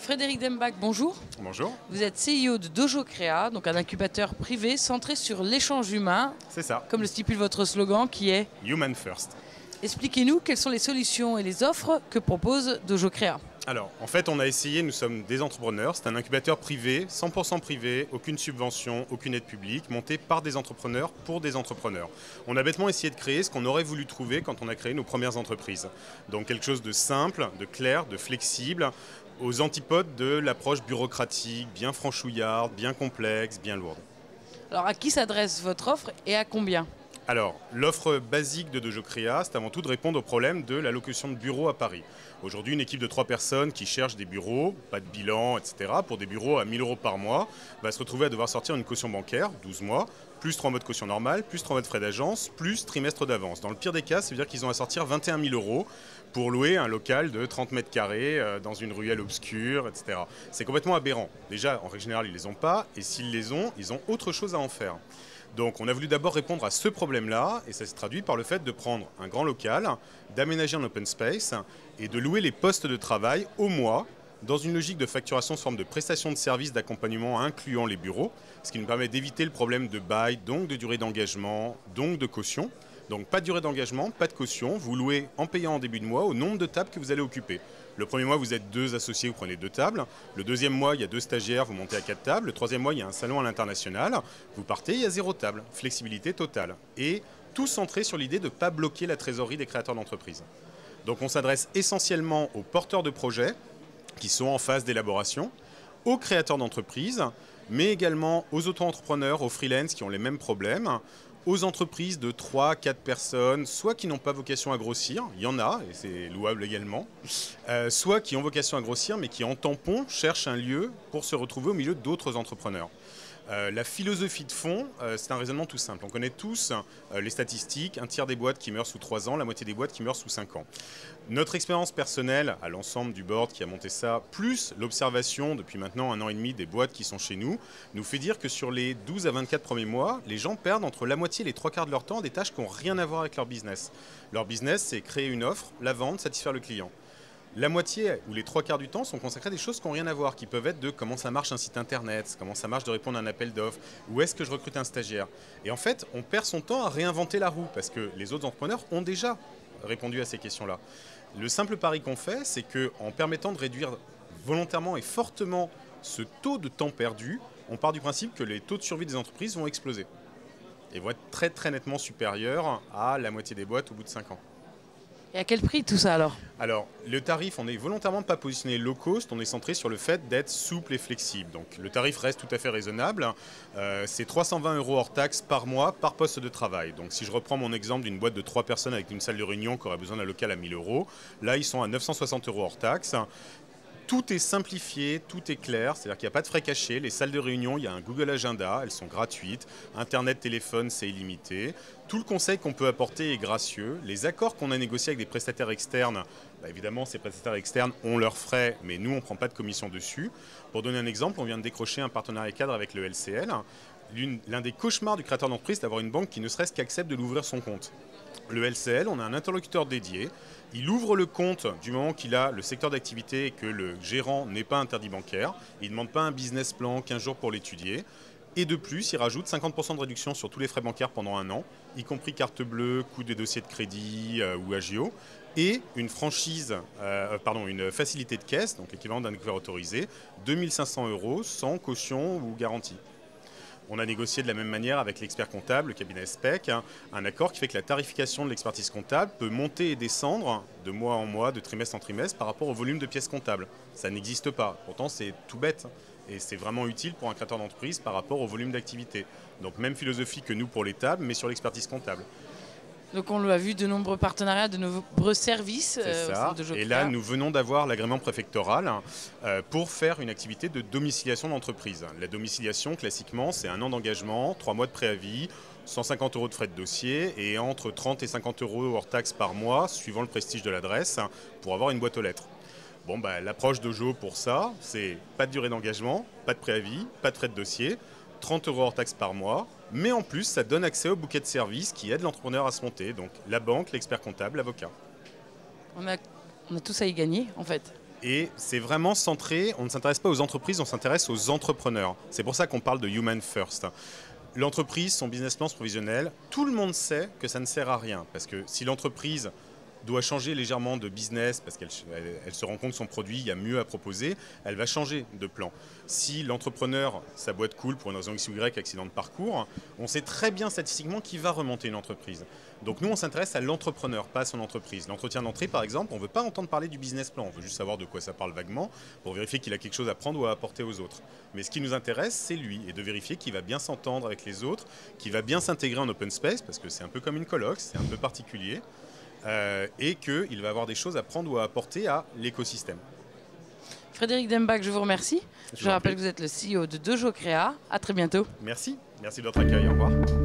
Frédéric Dembach, bonjour. Bonjour. Vous êtes CEO de Dojo Créa, donc un incubateur privé centré sur l'échange humain. C'est ça. Comme le stipule votre slogan qui est Human First. Expliquez-nous quelles sont les solutions et les offres que propose Dojo Créa. Alors, en fait, on a essayé, nous sommes des entrepreneurs, c'est un incubateur privé, 100% privé, aucune subvention, aucune aide publique, monté par des entrepreneurs pour des entrepreneurs. On a bêtement essayé de créer ce qu'on aurait voulu trouver quand on a créé nos premières entreprises. Donc quelque chose de simple, de clair, de flexible, aux antipodes de l'approche bureaucratique, bien franchouillarde, bien complexe, bien lourde. Alors à qui s'adresse votre offre et à combien ? Alors, l'offre basique de Dojo Créa, c'est avant tout de répondre au problème de la location de bureaux à Paris. Aujourd'hui, une équipe de 3 personnes qui cherche des bureaux, pas de bilan, etc., pour des bureaux à 1 000 € par mois, va se retrouver à devoir sortir une caution bancaire, 12 mois, plus 3 mois de caution normale, plus 3 mois de frais d'agence, plus trimestre d'avance. Dans le pire des cas, ça veut dire qu'ils ont à sortir 21 000 € pour louer un local de 30 mètres carrés dans une ruelle obscure, etc. C'est complètement aberrant. Déjà, en règle générale, ils ne les ont pas, et s'ils les ont, ils ont autre chose à en faire. Donc on a voulu d'abord répondre à ce problème-là, et ça s'est traduit par le fait de prendre un grand local, d'aménager un open space et de louer les postes de travail au mois dans une logique de facturation sous forme de prestation de services d'accompagnement incluant les bureaux, ce qui nous permet d'éviter le problème de bail, donc de durée d'engagement, donc de caution. Donc pas de durée d'engagement, pas de caution, vous louez en payant en début de mois au nombre de tables que vous allez occuper. Le premier mois, vous êtes 2 associés, vous prenez 2 tables. Le deuxième mois, il y a 2 stagiaires, vous montez à 4 tables. Le troisième mois, il y a un salon à l'international. Vous partez, il y a 0 table. Flexibilité totale. Et tout centré sur l'idée de ne pas bloquer la trésorerie des créateurs d'entreprise. Donc on s'adresse essentiellement aux porteurs de projets qui sont en phase d'élaboration, aux créateurs d'entreprises, mais également aux auto-entrepreneurs, aux freelances qui ont les mêmes problèmes, aux entreprises de 3-4 personnes, soit qui n'ont pas vocation à grossir, il y en a, et c'est louable également, soit qui ont vocation à grossir, mais qui en tampon cherchent un lieu pour se retrouver au milieu d'autres entrepreneurs. La philosophie de fond, c'est un raisonnement tout simple. On connaît tous les statistiques, un tiers des boîtes qui meurent sous 3 ans, la moitié des boîtes qui meurent sous 5 ans. Notre expérience personnelle, à l'ensemble du board qui a monté ça, plus l'observation depuis maintenant 1 an et demi des boîtes qui sont chez nous, nous fait dire que sur les 12 à 24 premiers mois, les gens perdent entre la moitié et les 3/4 de leur temps à des tâches qui n'ont rien à voir avec leur business. Leur business, c'est créer une offre, la vendre, satisfaire le client. La moitié ou les 3/4 du temps sont consacrés à des choses qui n'ont rien à voir, qui peuvent être de comment ça marche un site internet, comment ça marche de répondre à un appel d'offres, où est-ce que je recrute un stagiaire. Et en fait, on perd son temps à réinventer la roue, parce que les autres entrepreneurs ont déjà répondu à ces questions-là. Le simple pari qu'on fait, c'est qu'en permettant de réduire volontairement et fortement ce taux de temps perdu, on part du principe que les taux de survie des entreprises vont exploser. Et vont être très très nettement supérieurs à la moitié des boîtes au bout de 5 ans. Et à quel prix tout ça alors ? Alors, le tarif, on n'est volontairement pas positionné low cost, on est centré sur le fait d'être souple et flexible. Donc le tarif reste tout à fait raisonnable. C'est 320 € hors taxe par mois, par poste de travail. Donc si je reprends mon exemple d'une boîte de 3 personnes avec une salle de réunion qui aurait besoin d'un local à 1 000 €, là ils sont à 960 € hors taxe. Tout est simplifié, tout est clair, c'est-à-dire qu'il n'y a pas de frais cachés. Les salles de réunion, il y a un Google Agenda, elles sont gratuites. Internet, téléphone, c'est illimité. Tout le conseil qu'on peut apporter est gracieux. Les accords qu'on a négociés avec des prestataires externes, évidemment, ces prestataires externes ont leurs frais, mais nous, on ne prend pas de commission dessus. Pour donner un exemple, on vient de décrocher un partenariat cadre avec le LCL. L'un des cauchemars du créateur d'entreprise, c'est d'avoir une banque qui ne serait-ce qu'accepte de l'ouvrir son compte. Le LCL, on a un interlocuteur dédié. Il ouvre le compte du moment qu'il a le secteur d'activité et que le gérant n'est pas interdit bancaire. Il ne demande pas un business plan, 15 jours pour l'étudier. Et de plus, il rajoute 50% de réduction sur tous les frais bancaires pendant 1 an, y compris carte bleue, coût des dossiers de crédit ou agio, et une une facilité de caisse, donc l'équivalent d'un découvert autorisé, 2 500 € sans caution ou garantie. On a négocié de la même manière avec l'expert comptable, le cabinet SPEC, un accord qui fait que la tarification de l'expertise comptable peut monter et descendre de mois en mois, de trimestre en trimestre par rapport au volume de pièces comptables. Ça n'existe pas. Pourtant, c'est tout bête. Et c'est vraiment utile pour un créateur d'entreprise par rapport au volume d'activité. Donc même philosophie que nous pour les tables, mais sur l'expertise comptable. Donc on l'a vu, de nombreux partenariats, de nombreux services. C'est ça. Et là, nous venons d'avoir l'agrément préfectoral pour faire une activité de domiciliation d'entreprise. La domiciliation, classiquement, c'est 1 an d'engagement, 3 mois de préavis, 150 € de frais de dossier et entre 30 et 50 € hors taxe par mois, suivant le prestige de l'adresse, pour avoir une boîte aux lettres. Bon, l'approche Dojo pour ça, c'est pas de durée d'engagement, pas de préavis, pas de frais de dossier, 30 € hors taxe par mois, mais en plus, ça donne accès au bouquet de services qui aide l'entrepreneur à se monter, donc la banque, l'expert comptable, l'avocat. On a tous à y gagner, en fait. Et c'est vraiment centré, on ne s'intéresse pas aux entreprises, on s'intéresse aux entrepreneurs. C'est pour ça qu'on parle de Human First. L'entreprise, son business plan, ce provisionnel, tout le monde sait que ça ne sert à rien. Parce que si l'entreprise doit changer légèrement de business parce qu'elle se rend compte que son produit, il y a mieux à proposer, elle va changer de plan. Si l'entrepreneur, sa boîte coule pour une raison X ou Y, accident de parcours, on sait très bien statistiquement qui va remonter une entreprise. Donc nous, on s'intéresse à l'entrepreneur, pas à son entreprise. L'entretien d'entrée, par exemple, on ne veut pas entendre parler du business plan, on veut juste savoir de quoi ça parle vaguement pour vérifier qu'il a quelque chose à prendre ou à apporter aux autres. Mais ce qui nous intéresse, c'est lui, et de vérifier qu'il va bien s'entendre avec les autres, qu'il va bien s'intégrer en open space, parce que c'est un peu comme une coloc, c'est un peu particulier. Et qu'il va avoir des choses à prendre ou à apporter à l'écosystème. Frédéric Dembach, je vous remercie. Je rappelle que vous êtes le CEO de Dojo Créa. À très bientôt. Merci de votre accueil. Au revoir.